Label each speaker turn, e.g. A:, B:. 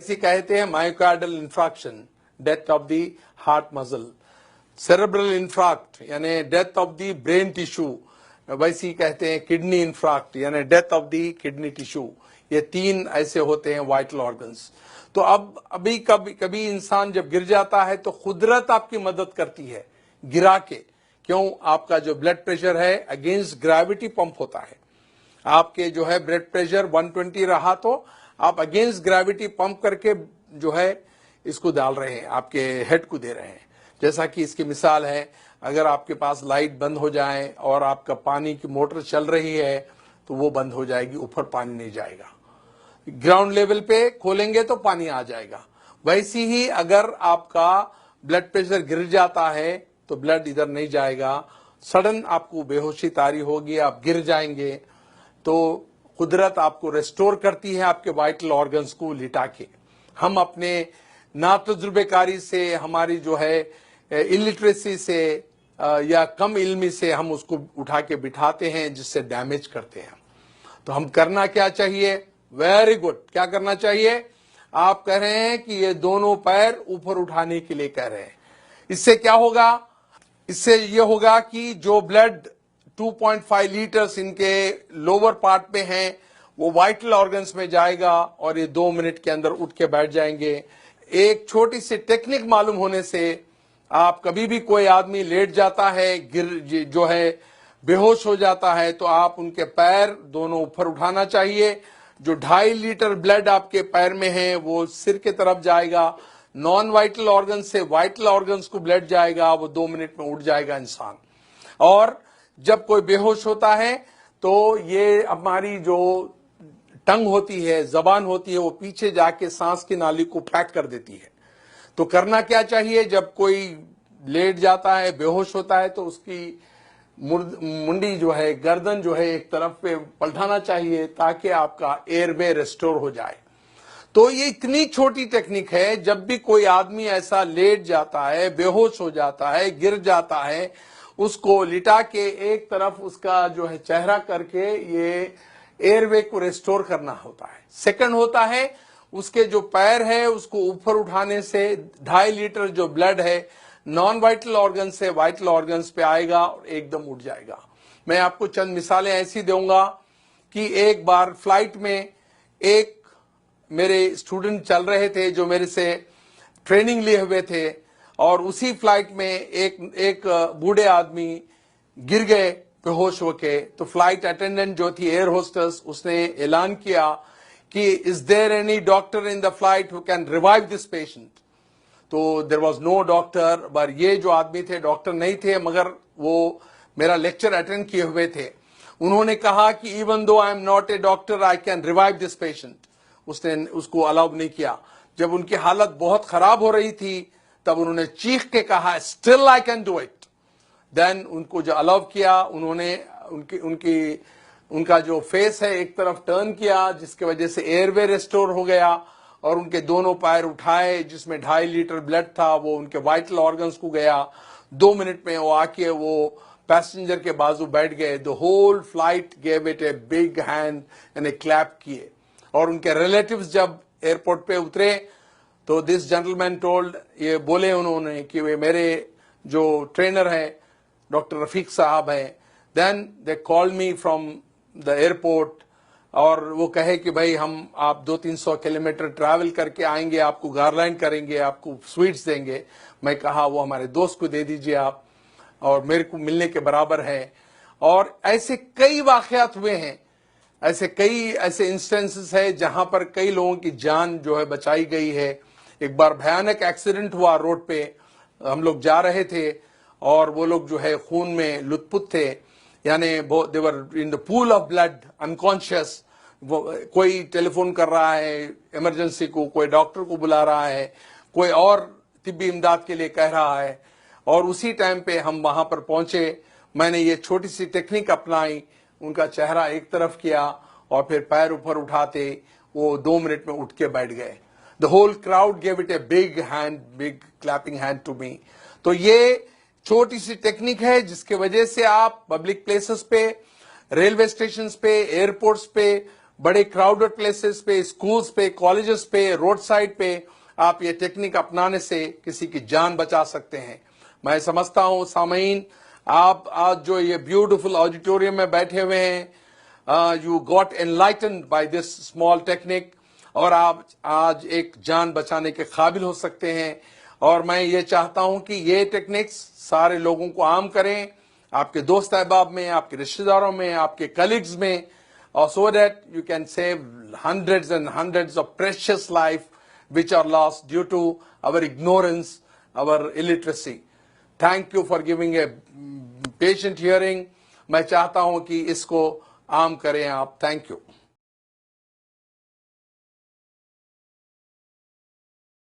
A: इसे कहते हैं myocardial infarction, death of the heart muscle, cerebral infarct यानी death of the brain tissue, वैसे ही कहते हैं किडनी इंफ्रैक्ट यानी death of the kidney tissue. ये तीन ऐसे होते हैं वाइटल ऑर्गन्स। तो अब अभी कभी कभी इंसान जब गिर जाता है तो कुदरत आपकी मदद करती है गिरा के। क्यों? आपका जो ब्लड प्रेशर है अगेंस्ट ग्रेविटी पंप होता है। आपके जो है ब्लड प्रेशर 120 रहा तो आप अगेंस्ट ग्रेविटी पंप करके जो है इसको डाल रहे हैं, आपके हेड को दे रहे हैं। जैसा कि इसकी मिसाल है, अगर आपके पास लाइट बंद हो जाए और आपका पानी की मोटर चल रही है तो वो बंद हो जाएगी, ऊपर पानी नहीं जाएगा। ग्राउंड लेवल पे खोलेंगे तो पानी आ जाएगा। वैसी ही अगर आपका ब्लड प्रेशर गिर जाता है तो ब्लड इधर नहीं जाएगा, सडन आपको बेहोशी तारी होगी, आप गिर जाएंगे। तो कुदरत आपको रेस्टोर करती है आपके वाइटल ऑर्गन्स को लिटा के। हम अपने नातजुर्बेकारी से, हमारी जो है इलिटरेसी से या कम इल्मी से हम उसको उठा के बिठाते हैं, जिससे डैमेज करते हैं। तो हम करना क्या चाहिए? Very good. क्या करना चाहिए? आप कह रहे हैं कि ये दोनों पैर ऊपर उठाने के लिए कह रहे हैं। इससे क्या होगा? इससे ये होगा कि जो ब्लड 2.5 लीटर्स इनके लोअर पार्ट में हैं वो वाइटल ऑर्गन्स में जाएगा और ये 2 मिनट के अंदर उठ के बैठ जाएंगे। एक छोटी सी टेक्निक मालूम होने से आप कभी भी कोई आदमी लेट जाता है, गिर जो है बेहोश हो जाता है, तो आप उनके पैर दोनों ऊपर उठाना चाहिए। जो 2.5 लीटर ब्लड आपके पैर में है वो सिर के तरफ जाएगा। नॉन वाइटल ऑर्गन से वाइटल ऑर्गन्स को ब्लड जाएगा, वो 2 मिनट में उठ जाएगा इंसान। और जब कोई बेहोश होता है तो ये हमारी जो टंग होती है, जबान होती है, वो पीछे जाके सांस की नाली को पैक कर देती है। तो करना क्या चाहिए? जब कोई लेट जाता है, बेहोश होता है, तो उसकी मुंडी जो है, गर्दन जो है, एक तरफ पे पलटाना चाहिए ताकि आपका एयरवे रेस्टोर हो जाए। तो ये इतनी छोटी टेक्निक है, जब भी कोई आदमी ऐसा लेट जाता है, बेहोश हो जाता है, गिर जाता है, उसको लिटा के एक तरफ उसका जो है चेहरा करके ये एयरवे को रेस्टोर करना होता है। सेकंड होता है उसके जो पैर है उसको ऊपर उठाने से 2.5 लीटर जो ब्लड है नॉन वाइटल ऑर्गन से वाइटल ऑर्गन्स पे आएगा और एकदम उठ जाएगा। मैं आपको चंद मिसालें ऐसी दूंगा कि एक बार फ्लाइट में एक मेरे स्टूडेंट चल रहे थे जो मेरे से ट्रेनिंग लिए हुए थे, और उसी फ्लाइट में एक बूढ़े आदमी गिर गए बेहोश होके। तो फ्लाइट अटेंडेंट जो थी, एयर होस्टेस, उसने ऐलान किया कि is there any doctor in the flight who can revive this patient. तो देयर वाज नो डॉक्टर, पर ये जो आदमी थे डॉक्टर नहीं थे, मगर वो मेरा लेक्चर अटेंड किए हुए थे। उन्होंने कहा कि even though I am not a doctor I can revive this patient. उसने उसको अलाउ नहीं किया। जब उनकी हालत बहुत खराब हो रही थी तब उन्होंने चीख के कहा still I can do it. Then उनको जो अलाउ किया, उन्होंने उनका जो फेस है एक तरफ टर्न किया, जिसकी वजह से एयरवे रेस्टोर हो गया, और उनके दोनों पैर उठाए जिसमें 2.5 लीटर ब्लड था वो उनके वाइटल ऑर्गन्स को गया। 2 मिनट में वो आके वो पैसेंजर के बाजू बैठ गए। The whole flight gave it a big hand and a clap किए। और उनके रिलेटिव्स जब एयरपोर्ट पे उतरे तो दिस जेंटलमैन टोल्ड, ये बोले उन्होंने कि वे मेरे जो ट्रेनर है डॉक्टर रफीक साहब हैं। Then they called me from the airport, और वो कहे कि भाई हम आप 200-300 किलोमीटर ट्रैवल करके आएंगे, आपको गारलैंड करेंगे, आपको स्वीट्स देंगे। मैं कहा वो हमारे दोस्त को दे दीजिए आप, और मेरे को मिलने के बराबर है। और ऐसे कई वाकयात हुए हैं, ऐसे इंस्टेंसेस है जहां पर कई लोगों की जान जो है बचाई गई है। एक बार भयानक एक्सीडेंट हुआ रोड पे, हम लोग जा रहे थे और वो लोग जो है खून में लुथपुथ थे, यानी they were in the pool of blood unconscious. कोई टेलीफोन कर रहा है इमरजेंसी को, कोई डॉक्टर को बुला रहा है, कोई और तिब्बी इमदाद के लिए कह रहा है, और उसी टाइम पे हम वहां पर पहुंचे। मैंने ये छोटी सी टेक्निक अपनाई, उनका चेहरा एक तरफ किया और फिर पैर ऊपर उठाते वो 2 मिनट में उठ के बैठ गए। The whole crowd gave it a big hand, big clapping hand to me. तो ये छोटी सी टेक्निक है जिसके वजह से आप पब्लिक प्लेसेस पे, रेलवे स्टेशन पे, एयरपोर्ट्स पे बड़े क्राउडेड प्लेसेस पे, स्कूल्स पे, कॉलेजेस पे, रोड साइड पे आप ये टेक्निक अपनाने से किसी की जान बचा सकते हैं। मैं समझता हूं सामीन, आप आज जो ये ब्यूटीफुल ऑडिटोरियम में बैठे हुए हैं, you got enlightened by this small technique, और आप आज एक जान बचाने के काबिल हो सकते हैं। और मैं ये चाहता हूं कि ये टेक्निक्स सारे लोगों को आम करें, आपके दोस्त अहबाब में, आपके रिश्तेदारों में, आपके कलीग्स में, और so that you can save hundreds and hundreds of precious life which are lost due to our ignorance, our illiteracy. Thank you for giving a patient hearing. मैं चाहता हूं कि इसको आम करें आप। Thank you.